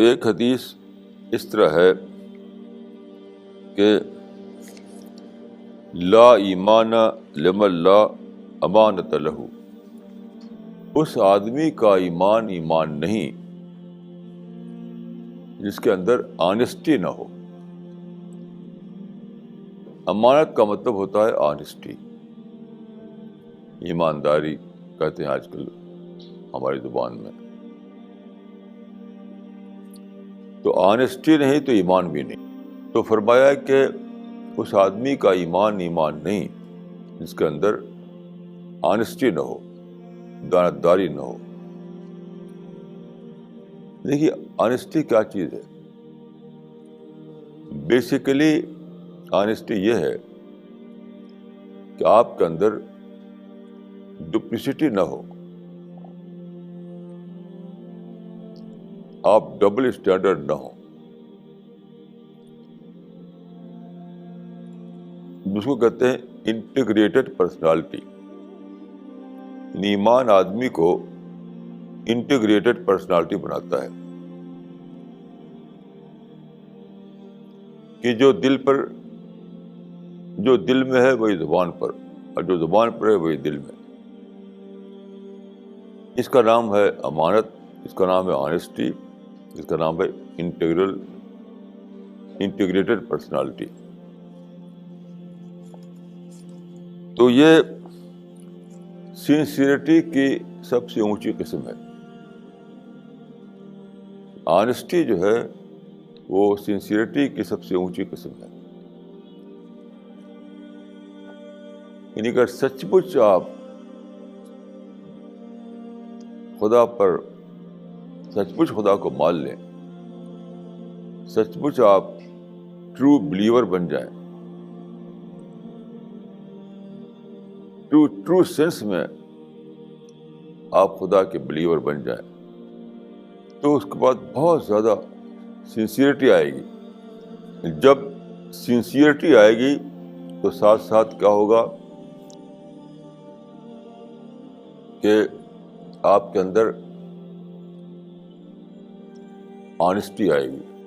ایک حدیث اس طرح ہے کہ لا ایمان لمن لا امانت لہ، اس آدمی کا ایمان نہیں جس کے اندر آنیسٹی نہ ہو۔ امانت کا مطلب ہوتا ہے آنیسٹی، ایمانداری کہتے ہیں آج کل ہماری زبان میں۔ تو آنیسٹی نہیں تو ایمان بھی نہیں۔ تو فرمایا کہ اس آدمی کا ایمان نہیں جس کے اندر آنیسٹی نہ ہو، دیانتداری نہ ہو۔ دیکھیے آنیسٹی کیا چیز ہے؟ بیسیکلی آنیسٹی یہ ہے کہ آپ کے اندر ڈپلیسٹی نہ ہو، آپ ڈبل اسٹینڈرڈ نہ ہو، جس کو کہتے ہیں انٹیگریٹڈ پرسنالٹی۔ ایمان آدمی کو انٹیگریٹڈ پرسنالٹی بناتا ہے کہ جو دل میں ہے وہی زبان پر، اور جو زبان پر ہے وہی دل میں۔ اس کا نام ہے امانت، اس کا نام ہے آنیسٹی، اس کا نام ہے انٹیگریٹڈ پرسنالٹی۔ تو یہ سنسیئرٹی کی سب سے اونچی قسم ہے۔ آنیسٹی جو ہے وہ سنسیئرٹی کی سب سے اونچی قسم ہے۔ یعنی اگر سچ مچ آپ خدا کو مان لیں، سچ مچ آپ ٹرو بلیور بن جائیں، ٹرو سینس میں آپ خدا کے بلیور بن جائیں، تو اس کے بعد بہت زیادہ سنسیئرٹی آئے گی۔ جب سنسیئرٹی آئے گی تو ساتھ ساتھ کیا ہوگا کہ آپ کے اندر آنیسٹی آئے گی۔